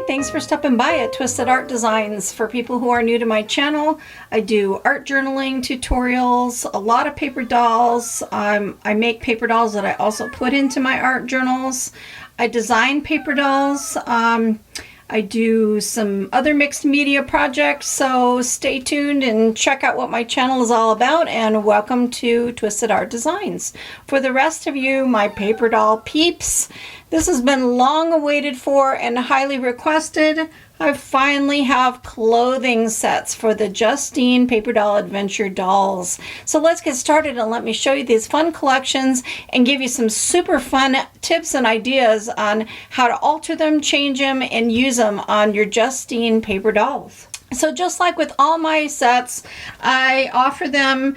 thanks for stopping by at Twisted Art Designs. For people who are new to my channel, I do art journaling tutorials, a lot of paper dolls. I make paper dolls that I also put into my art journals. I design paper dolls. I do some other mixed media projects, so stay tuned and check out what my channel is all about, and welcome to Twisted Art Designs. For the rest of you, my paper doll peeps, this has been long awaited for and highly requested. I finally have clothing sets for the Justine Paper Doll Adventure dolls. So let's get started and let me show you these fun collections and give you some super fun tips and ideas on how to alter them, change them, and use them on your Justine paper dolls. So just like with all my sets, I offer them,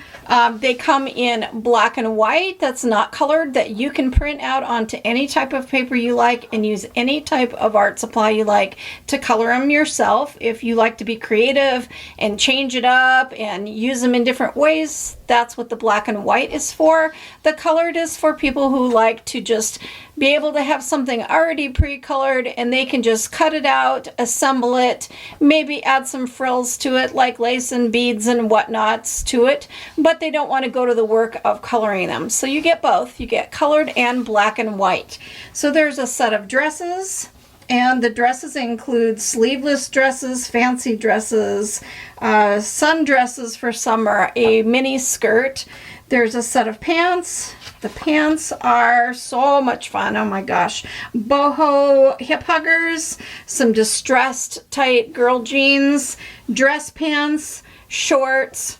they come in black and white that's not colored, that you can print out onto any type of paper you like and use any type of art supply you like to color them yourself. If you like to be creative and change it up and use them in different ways, that's what the black and white is for. The colored is for people who like to just be able to have something already pre-colored and they can just cut it out, assemble it, maybe add some frills to it like lace and beads and whatnots to it, but they don't want to go to the work of coloring them. So you get both. You get colored and black and white. So there's a set of dresses, and the dresses include sleeveless dresses, fancy dresses, sundresses for summer, a mini skirt. There's a set of pants. The pants are so much fun. Oh my gosh. Boho hip huggers, some distressed tight girl jeans, dress pants, shorts,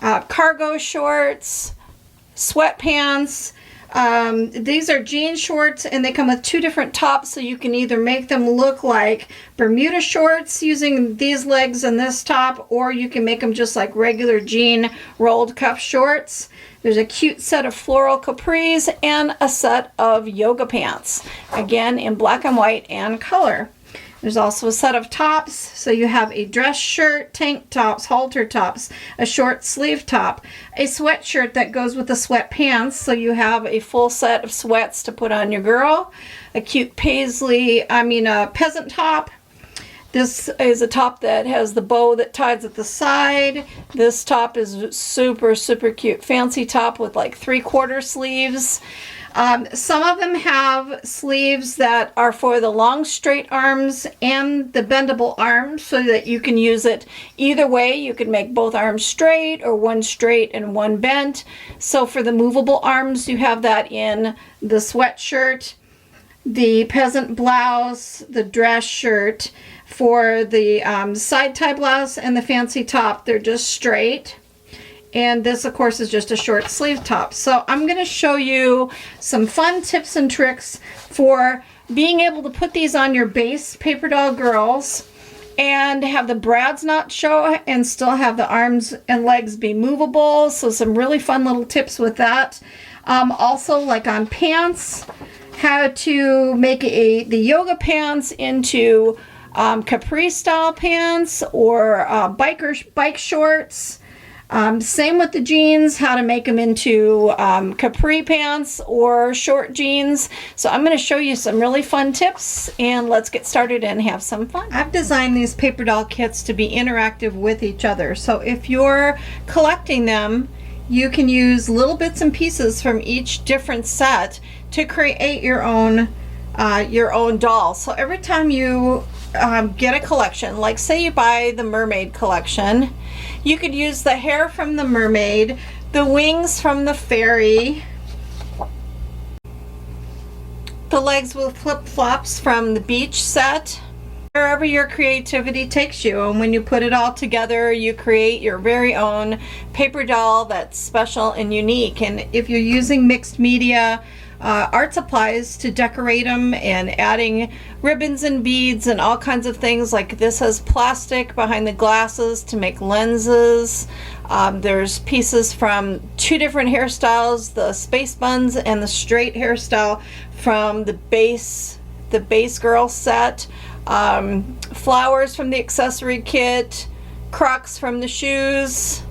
cargo shorts, sweatpants. These are jean shorts, and they come with two different tops, so you can either make them look like Bermuda shorts using these legs and this top, or you can make them just like regular jean rolled cuff shorts. There's a cute set of floral capris and a set of yoga pants, again in black and white and color. There's also a set of tops, so you have a dress shirt, tank tops, halter tops, a short sleeve top, a sweatshirt that goes with the sweatpants, so you have a full set of sweats to put on your girl, a cute peasant top. This is a top that has the bow that ties at the side. This top is super, super cute. Fancy top with like 3/4 sleeves. Some of them have sleeves that are for the long straight arms and the bendable arms, so that you can use it either way. You can make both arms straight or one straight and one bent. So for the movable arms, you have that in the sweatshirt, the peasant blouse, the dress shirt. For the side tie blouse and the fancy top, they're just straight. And this, of course, is just a short sleeve top. So I'm going to show you some fun tips and tricks for being able to put these on your base paper doll girls and have the brads not show and still have the arms and legs be movable. So some really fun little tips with that. Also, like on pants, how to make the yoga pants into capri style pants or bike shorts. Same with the jeans, how to make them into capri pants or short jeans. So I'm going to show you some really fun tips, and let's get started and have some fun. I've designed these paper doll kits to be interactive with each other. So if you're collecting them, you can use little bits and pieces from each different set to create your own doll. So every time you get a collection, like say you buy the mermaid collection, you could use the hair from the mermaid, the wings from the fairy, the legs with flip-flops from the beach set, wherever your creativity takes you. And when you put it all together, you create your very own paper doll that's special and unique. And if you're using mixed media art supplies to decorate them and adding ribbons and beads and all kinds of things, like this has plastic behind the glasses to make lenses. There's pieces from two different hairstyles, the space buns and the straight hairstyle from the base girl set, flowers from the accessory kit, Crocs from the shoes.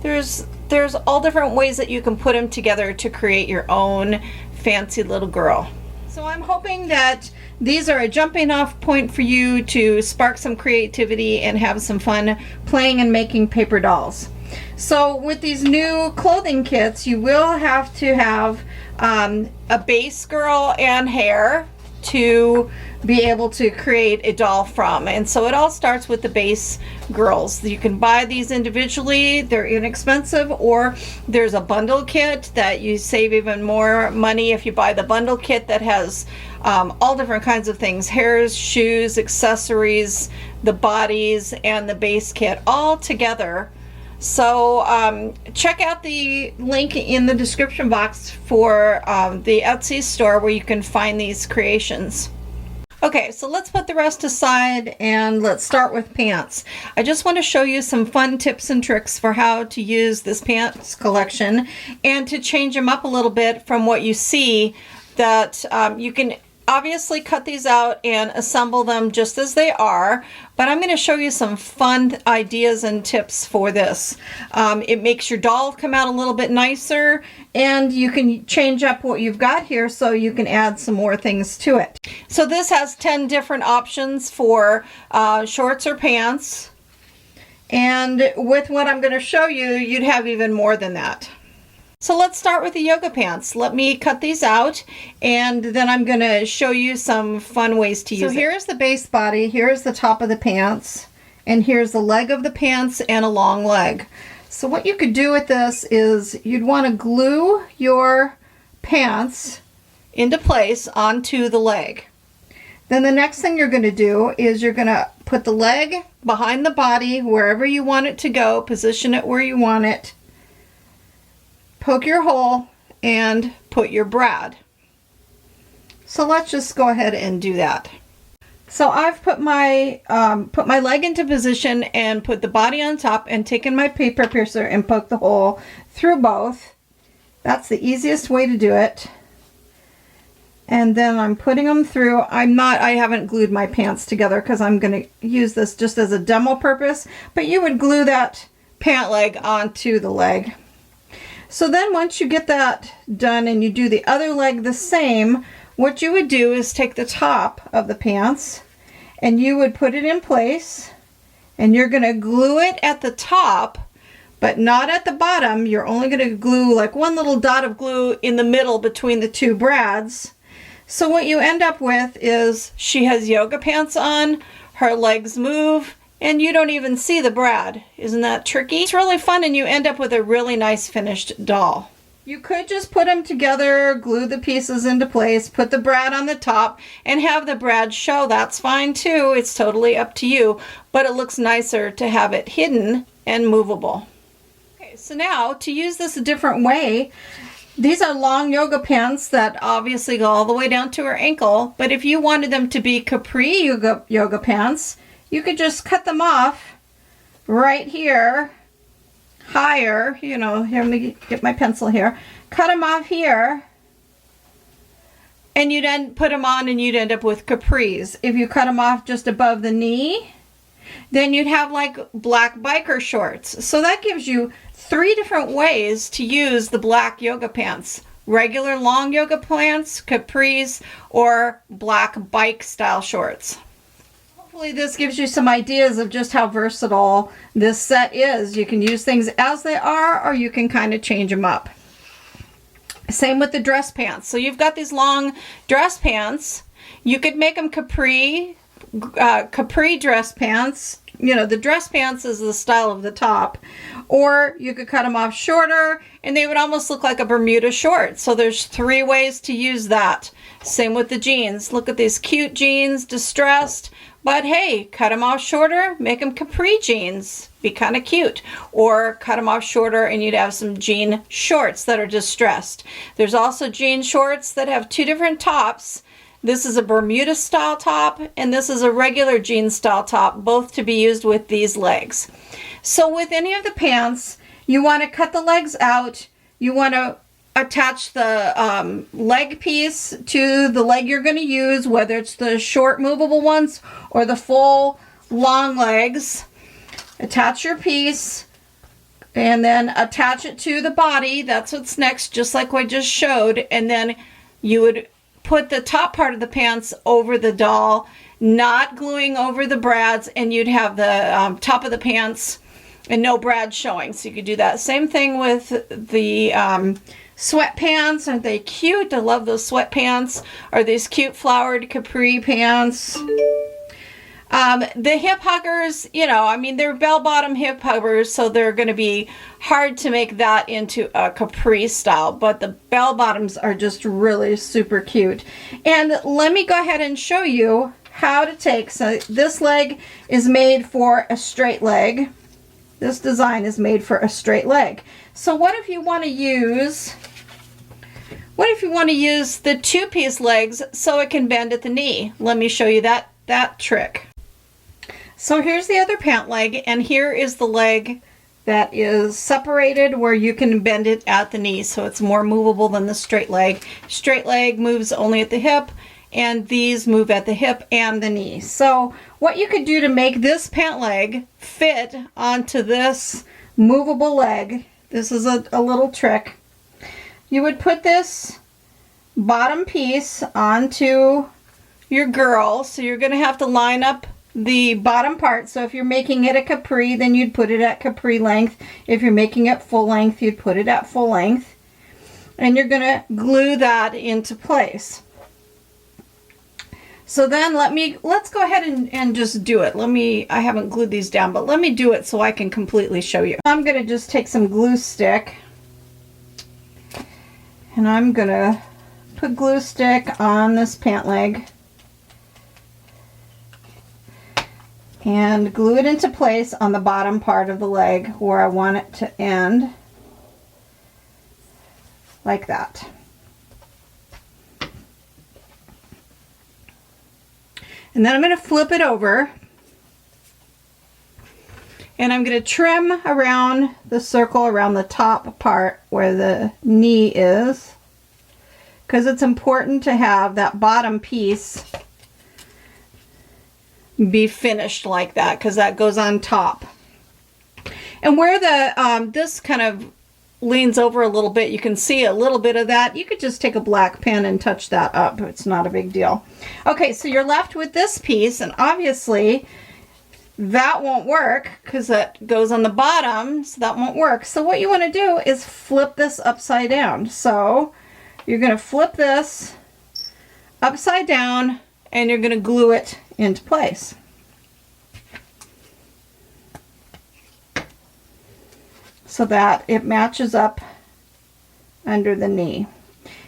There's all different ways that you can put them together to create your own fancy little girl. So I'm hoping that these are a jumping off point for you to spark some creativity and have some fun playing and making paper dolls. So with these new clothing kits, you will have to have a base girl and hair to be able to create a doll from. And so it all starts with the base girls. You can buy these individually, they're inexpensive, or there's a bundle kit that you save even more money if you buy the bundle kit that has all different kinds of things: hairs, shoes, accessories, the bodies, and the base kit all together. So check out the link in the description box for the Etsy store where you can find these creations. Okay, so let's put the rest aside and let's start with pants. I just want to show you some fun tips and tricks for how to use this pants collection and to change them up a little bit from what you see. That you can obviously cut these out and assemble them just as they are, but I'm going to show you some fun ideas and tips for this. It makes your doll come out a little bit nicer, and you can change up what you've got here so you can add some more things to it. So this has 10 different options for shorts or pants, and with what I'm going to show you, you'd have even more than that. So let's start with the yoga pants. Let me cut these out, and then I'm going to show you some fun ways to use it. So here's the base body, here's the top of the pants, and here's the leg of the pants and a long leg. So what you could do with this is you'd want to glue your pants into place onto the leg. Then the next thing you're going to do is you're going to put the leg behind the body wherever you want it to go, position it where you want it. Poke your hole and put your brad. So let's just go ahead and do that. So I've put my leg into position and put the body on top and taken my paper piercer and poked the hole through both. That's the easiest way to do it. And then I'm putting them through. I haven't glued my pants together because I'm going to use this just as a demo purpose, but you would glue that pant leg onto the leg. So then once you get that done and you do the other leg the same, what you would do is take the top of the pants and you would put it in place, and you're going to glue it at the top, but not at the bottom. You're only going to glue like one little dot of glue in the middle between the two brads. So what you end up with is she has yoga pants on, her legs move, and you don't even see the brad. Isn't that tricky? It's really fun, and you end up with a really nice finished doll. You could just put them together, glue the pieces into place, put the brad on the top, and have the brad show. That's fine too. It's totally up to you, but it looks nicer to have it hidden and movable. Okay, so now to use this a different way, these are long yoga pants that obviously go all the way down to her ankle, but if you wanted them to be capri yoga pants, you could just cut them off right here, higher, you know, here, let me get my pencil here. Cut them off here, and you'd then put them on and you'd end up with capris. If you cut them off just above the knee, then you'd have like black biker shorts. So that gives you 3 different ways to use the black yoga pants. Regular long yoga pants, capris, or black bike style shorts. Hopefully this gives you some ideas of just how versatile this set is. You can use things as they are, or you can kind of change them up. Same with the dress pants. So you've got these long dress pants. You could make them capri dress pants. You know, the dress pants is the style of the top. Or you could cut them off shorter and they would almost look like a Bermuda short. So there's 3 ways to use that. Same with the jeans. Look at these cute jeans, distressed. But hey, cut them off shorter, make them capri jeans. Be kind of cute. Or cut them off shorter and you'd have some jean shorts that are distressed. There's also jean shorts that have 2 different tops. This is a Bermuda style top and this is a regular jean style top, both to be used with these legs. So with any of the pants, you want to cut the legs out. You want to attach the leg piece to the leg you're going to use, whether it's the short movable ones or the full long legs. Attach your piece and then attach it to the body. That's what's next, just like I just showed. And then you would put the top part of the pants over the doll, not gluing over the brads, and you'd have the top of the pants and no brad showing. So you could do that. Same thing with the sweatpants. Aren't they cute? I love those sweatpants. Or these cute flowered capri pants. The hip huggers, you know, I mean, they're bell-bottom hip huggers, so they're going to be hard to make that into a capri style, but the bell-bottoms are just really super cute. And let me go ahead and show you how to take, so this leg is made for a straight leg. This design is made for a straight leg. So what if you want to use, the two-piece legs so it can bend at the knee? Let me show you that trick. So here's the other pant leg, and here is the leg that is separated where you can bend it at the knee, so it's more movable than the straight leg. Straight leg moves only at the hip, and these move at the hip and the knee. So what you could do to make this pant leg fit onto this movable leg, this is a little trick. You would put this bottom piece onto your girl, so you're going to have to line up the bottom part. So if you're making it a capri, then you'd put it at capri length. If you're making it full length, you'd put it at full length. And you're going to glue that into place. So then let's go ahead and just do it. I haven't glued these down, but let me do it so I can completely show you. I'm going to just take some glue stick, and I'm going to put glue stick on this pant leg and glue it into place on the bottom part of the leg where I want it to end, like that. And then I'm going to flip it over, and I'm going to trim around the circle around the top part where the knee is, because it's important to have that bottom piece be finished like that, because that goes on top. And where the this kind of leans over a little bit, you can see a little bit of that. You could just take a black pen and touch that up. It's not a big deal. Okay, so you're left with this piece, and obviously that won't work because that goes on the bottom, so that won't work. So what you want to do is flip this upside down. So you're going to flip this upside down, and you're going to glue it into place. So that it matches up under the knee.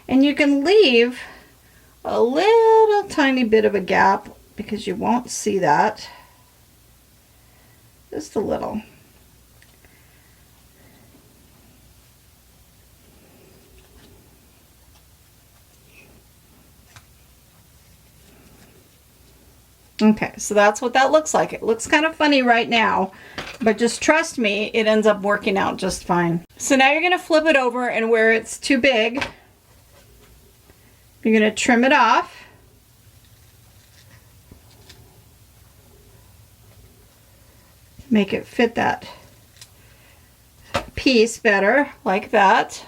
And you can leave a little tiny bit of a gap because you won't see that. Just a little. Okay, so that's what that looks like. It looks kind of funny right now, but just trust me, it ends up working out just fine. So now you're going to flip it over, and where it's too big, you're going to trim it off. Make it fit that piece better, like that.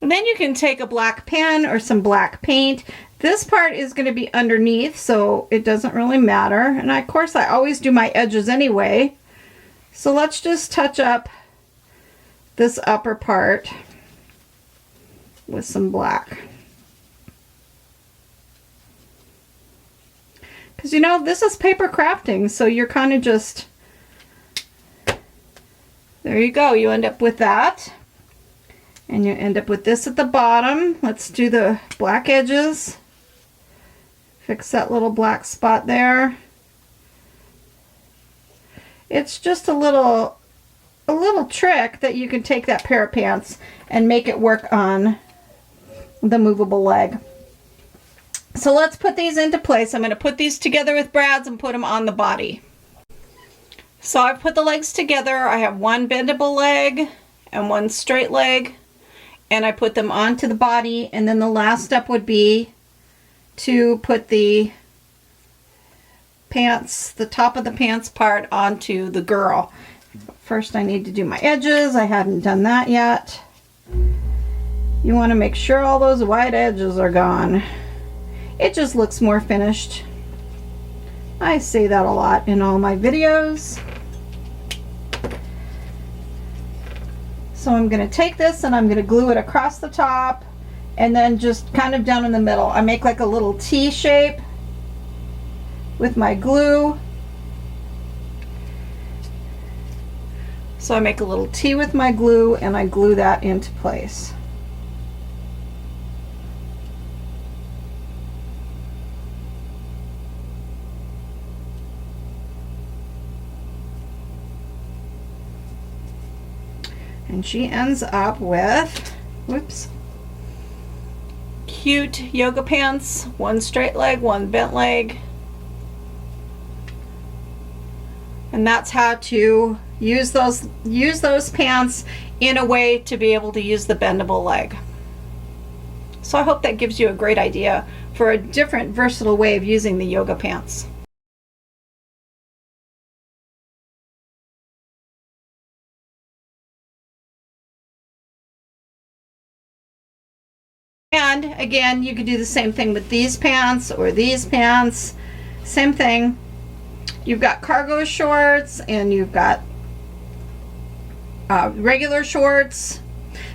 And then you can take a black pen or some black paint. This part is going to be underneath, so it doesn't really matter. And of course, I always do my edges anyway. So let's just touch up this upper part with some black. Because you know, this is paper crafting, so you're kind of just, there you go, you end up with that. And you end up with this at the bottom. Let's do the black edges. Fix that little black spot there. It's just a little trick that you can take that pair of pants and make it work on the movable leg. So let's put these into place. I'm going to put these together with brads and put them on the body. So I've put the legs together. I have one bendable leg and one straight leg, and I put them onto the body, and then the last step would be to put the pants, the top of the pants part, onto the girl. First I need to do my edges. I hadn't done that yet. You want to make sure all those white edges are gone. It just looks more finished. I say that a lot in all my videos. So I'm going to take this and I'm going to glue it across the top and then just kind of down in the middle. I make like a little T shape with my glue. So I make a little T with my glue and I glue that into place. And she ends up with, whoops, cute yoga pants, one straight leg, one bent leg. And that's how to use those pants in a way to be able to use the bendable leg. So I hope that gives you a great idea for a different versatile way of using the yoga pants. And again, you could do the same thing with these pants or these pants. Same thing. You've got cargo shorts and you've got regular shorts.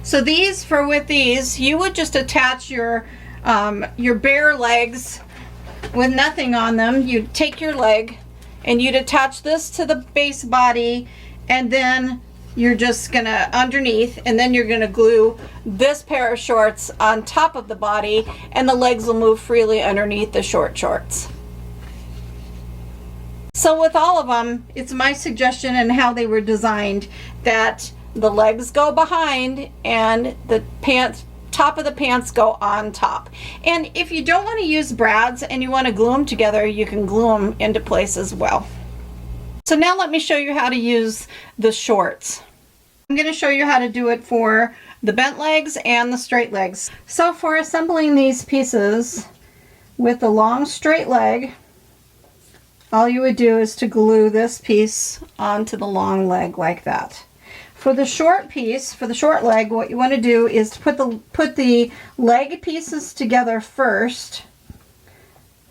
So these, with these, you would just attach your bare legs with nothing on them. You'd take your leg and you'd attach this to the base body, and then you're just gonna underneath, and then you're gonna glue this pair of shorts on top of the body, and the legs will move freely underneath the short shorts. So with all of them, it's my suggestion and how they were designed that the legs go behind and the top of the pants go on top. And if you don't want to use brads and you want to glue them together, you can glue them into place as well. So now let me show you how to use the shorts. I'm going to show you how to do it for the bent legs and the straight legs. So for assembling these pieces with the long straight leg, all you would do is to glue this piece onto the long leg like that. For the short piece, for the short leg, what you want to do is put the leg pieces together first.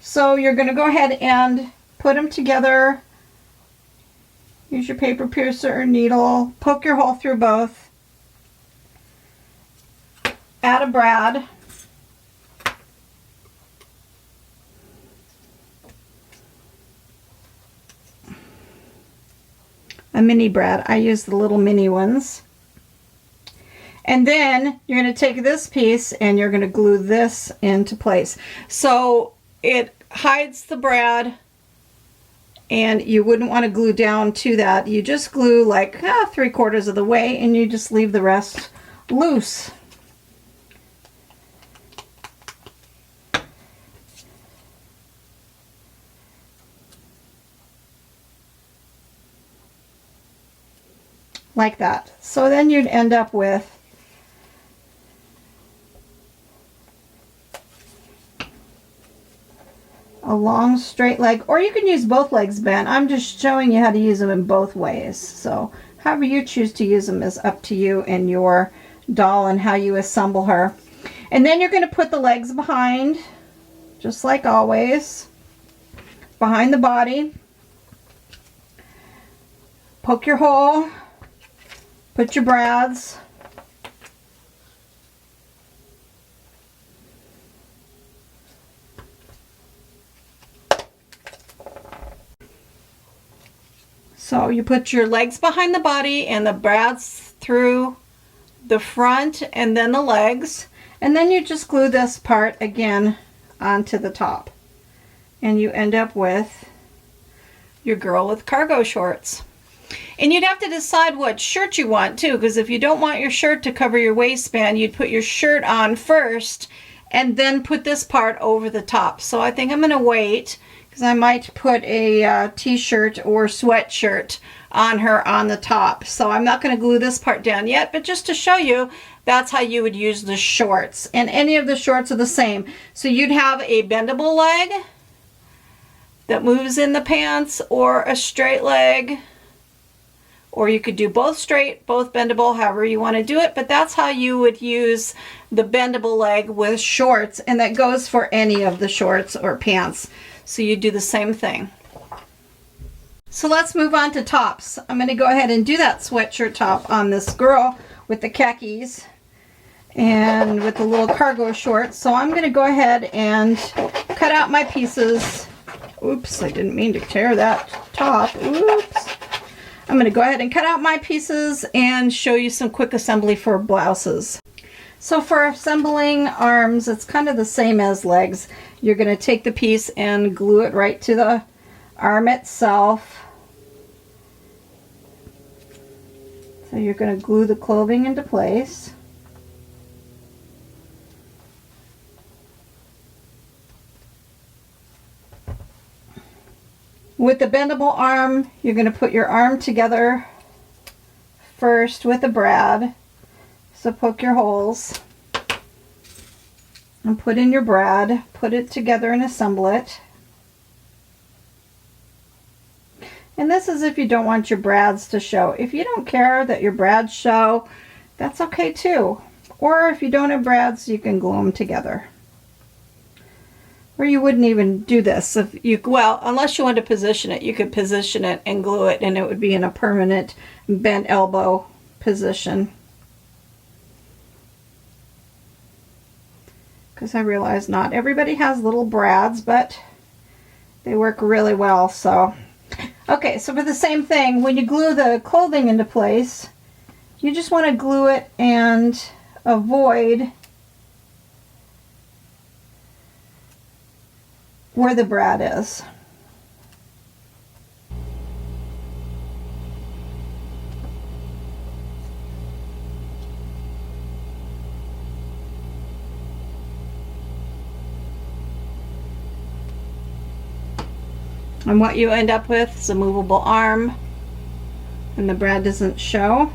So you're going to go ahead and put them together. Use your paper piercer or needle. Poke your hole through both. Add a brad. A mini brad. I use the little mini ones. And then you're going to take this piece and you're going to glue this into place. So it hides the brad, and you wouldn't want to glue down to that. You just glue like 3/4 of the way, and you just leave the rest loose. Like that. So then you'd end up with a long straight leg, or you can use both legs bent. I'm just showing you how to use them in both ways. So however you choose to use them is up to you and your doll and how you assemble her. And then you're going to put the legs behind, just like always, behind the body. Poke your hole. Put your brads. So you put your legs behind the body and the brads through the front and then the legs. And then you just glue this part again onto the top. And you end up with your girl with cargo shorts. And you'd have to decide what shirt you want too, because if you don't want your shirt to cover your waistband, you'd put your shirt on first and then put this part over the top. So I think I'm going to wait, because I might put a t-shirt or sweatshirt on her on the top. So I'm not going to glue this part down yet, but just to show you, that's how you would use the shorts. And any of the shorts are the same. So you'd have a bendable leg that moves in the pants, or a straight leg or you could do both straight, both bendable, however you want to do it, but that's how you would use the bendable leg with shorts, and that goes for any of the shorts or pants. So you do the same thing. So let's move on to tops. I'm going to go ahead and do that sweatshirt top on this girl with the khakis and with the little cargo shorts. So I'm going to go ahead and cut out my pieces. Oops, I didn't mean to tear that top. Oops. I'm going to go ahead and cut out my pieces and show you some quick assembly for blouses. So for assembling arms, it's kind of the same as legs. You're going to take the piece and glue it right to the arm itself. So you're going to glue the clothing into place. With the bendable arm, you're going to put your arm together first with a brad. So poke your holes and put in your brad, put it together and assemble it. And this is if you don't want your brads to show. If you don't care that your brads show, that's okay too. Or if you don't have brads, you can glue them together. Or you wouldn't even do this if you, well, unless you want to position it, you could position it and glue it and it would be in a permanent bent elbow position. Because I realize not everybody has little brads, but they work really well. So, okay, so for the same thing, when you glue the clothing into place, you just want to glue it and avoid where the brad is. And what you end up with is a movable arm, and the brad doesn't show.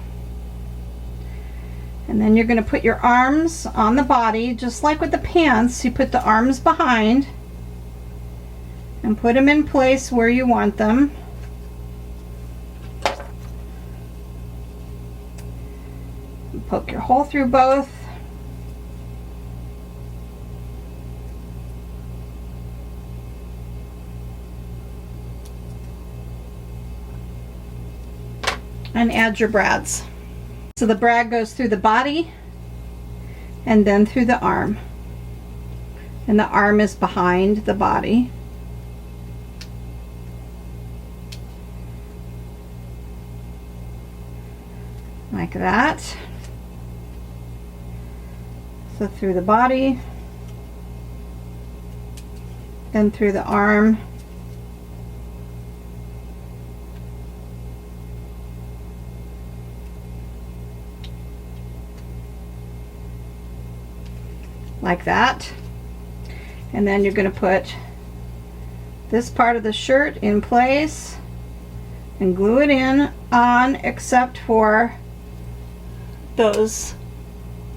And then you're going to put your arms on the body, just like with the pants. You put the arms behind and put them in place where you want them. And poke your hole through both. And add your brads. So the brad goes through the body and then through the arm. And the arm is behind the body. Like that. So through the body, then through the arm, like that. And then you're going to put this part of the shirt in place and glue it in on, except for those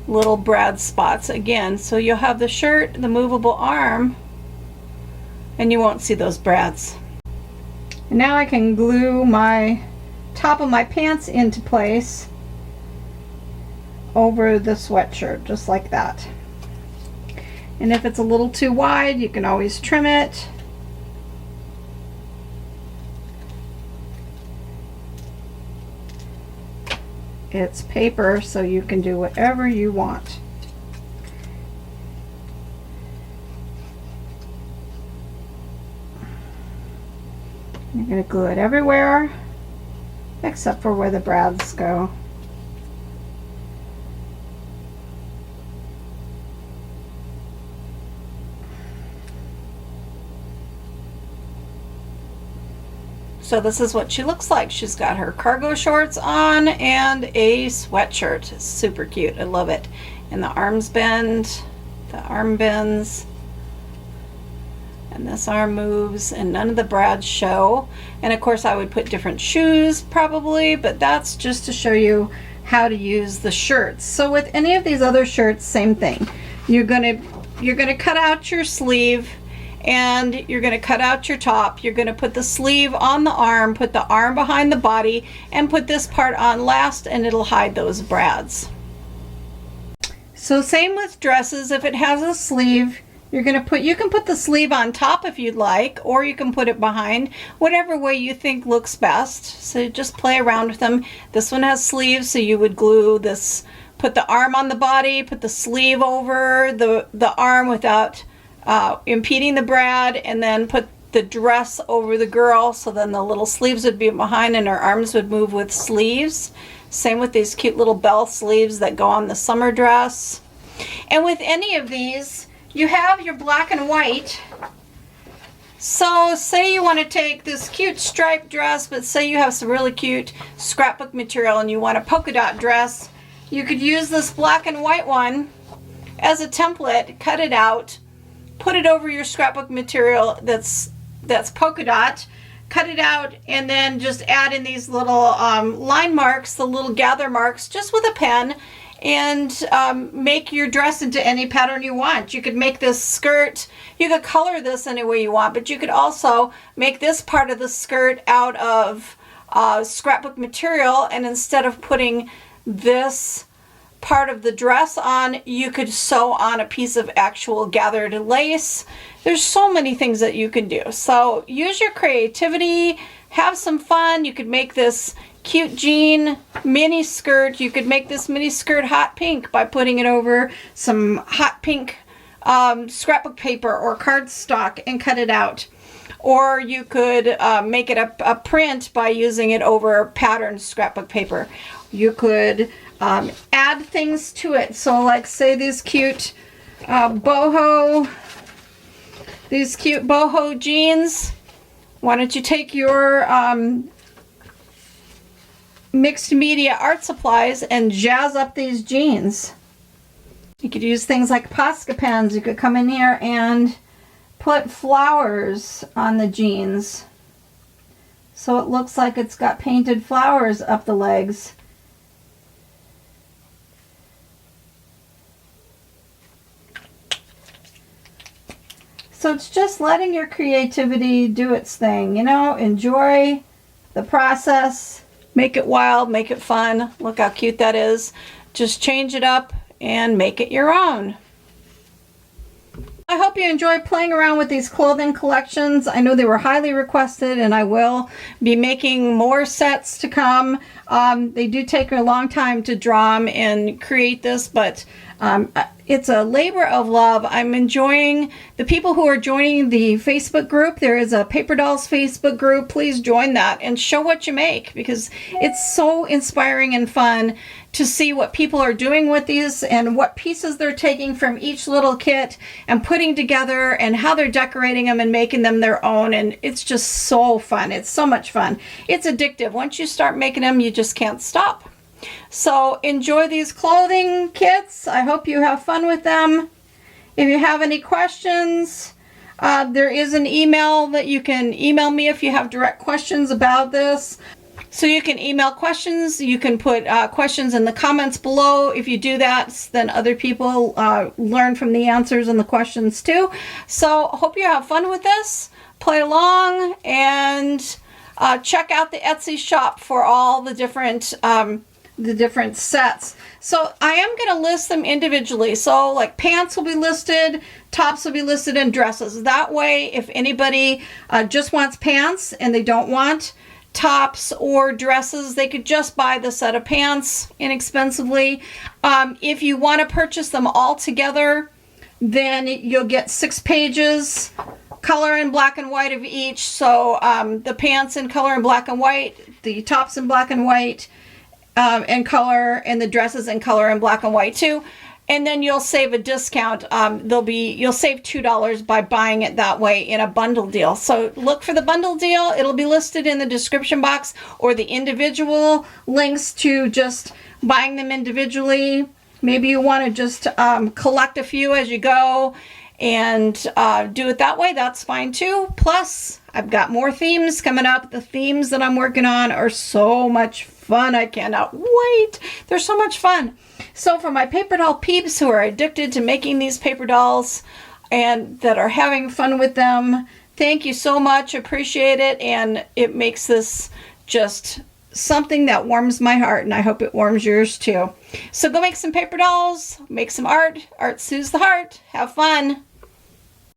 little brad spots again. So you'll have the shirt, the movable arm, and you won't see those brads. And now I can glue my top of my pants into place over the sweatshirt, just like that. And if it's a little too wide, you can always trim it. It's paper, so you can do whatever you want. You're going to glue it everywhere except for where the brads go. So this is what she looks like. She's got her cargo shorts on and a sweatshirt. It's super cute. I love it. And the arms bend, the arm bends, and this arm moves, and none of the brads show. And of course I would put different shoes probably, but that's just to show you how to use the shirts. So with any of these other shirts, same thing. You're gonna cut out your sleeve, and you're going to cut out your top. You're going to put the sleeve on the arm, put the arm behind the body, and put this part on last, and it'll hide those brads. So same with dresses. If it has a sleeve, you can put the sleeve on top if you'd like, or you can put it behind, whatever way you think looks best. So just play around with them. This one has sleeves, so you would glue this, put the arm on the body, put the sleeve over the arm without impeding the brad, and then put the dress over the girl, so then the little sleeves would be behind and her arms would move with sleeves. Same with these cute little bell sleeves that go on the summer dress. And with any of these, you have your black and white. So say you want to take this cute striped dress, but say you have some really cute scrapbook material and you want a polka dot dress, you could use this black and white one as a template, cut it out, put it over your scrapbook material that's polka dot, cut it out, and then just add in these little line marks, the little gather marks, just with a pen, and make your dress into any pattern you want. You could make this skirt, you could color this any way you want, but you could also make this part of the skirt out of scrapbook material, and instead of putting this part of the dress on, you could sew on a piece of actual gathered lace. There's so many things that you can do. So use your creativity, have some fun. You could make this cute jean mini skirt. You could make this mini skirt hot pink by putting it over some hot pink scrapbook paper or cardstock and cut it out. Or you could make it a print by using it over patterned scrapbook paper. You could add things to it. So like say these cute boho jeans. Why don't you take your mixed media art supplies and jazz up these jeans? You could use things like Posca pens. You could come in here and put flowers on the jeans, so it looks like it's got painted flowers up the legs. So it's just letting your creativity do its thing, you know, enjoy the process, make it wild, make it fun. Look how cute that is. Just change it up and make it your own. I hope you enjoyed playing around with these clothing collections. I know they were highly requested, and I will be making more sets to come. They do take a long time to draw them and create this, but it's a labor of love. I'm enjoying the people who are joining the Facebook group. There is a Paper Dolls Facebook group. Please join that and show what you make, because it's so inspiring and fun to see what people are doing with these and what pieces they're taking from each little kit and putting together, and how they're decorating them and making them their own. And it's just so fun. It's so much fun. It's addictive. Once you start making them, you just can't stop. So enjoy these clothing kits. I hope you have fun with them. If you have any questions, there is an email that you can email me if you have direct questions about this. So you can email questions. You can put questions in the comments below. If you do that, then other people learn from the answers and the questions too. So hope you have fun with this. Play along, and check out the Etsy shop for all the different sets. So I am going to list them individually. So like pants will be listed, tops will be listed, and dresses. That way, if anybody just wants pants and they don't want tops or dresses, they could just buy the set of pants inexpensively. If you want to purchase them all together, then you'll get 6 pages, color in black and white of each. So the pants in color in black and white, the tops in black and white, and color, and the dresses in color in black and white too. And then you'll save a discount. You'll save $2 by buying it that way in a bundle deal. So look for the bundle deal. It'll be listed in the description box, or the individual links to just buying them individually. Maybe you want to just collect a few as you go and do it that way. That's fine too. Plus, I've got more themes coming up. The themes that I'm working on are so much fun. I cannot wait. They're so much fun. So for my paper doll peeps who are addicted to making these paper dolls, and that are having fun with them. Thank you so much. Appreciate it. And it makes this just something that warms my heart, and I hope it warms yours too. So go make some paper dolls, make some art. Art soothes the heart. Have fun.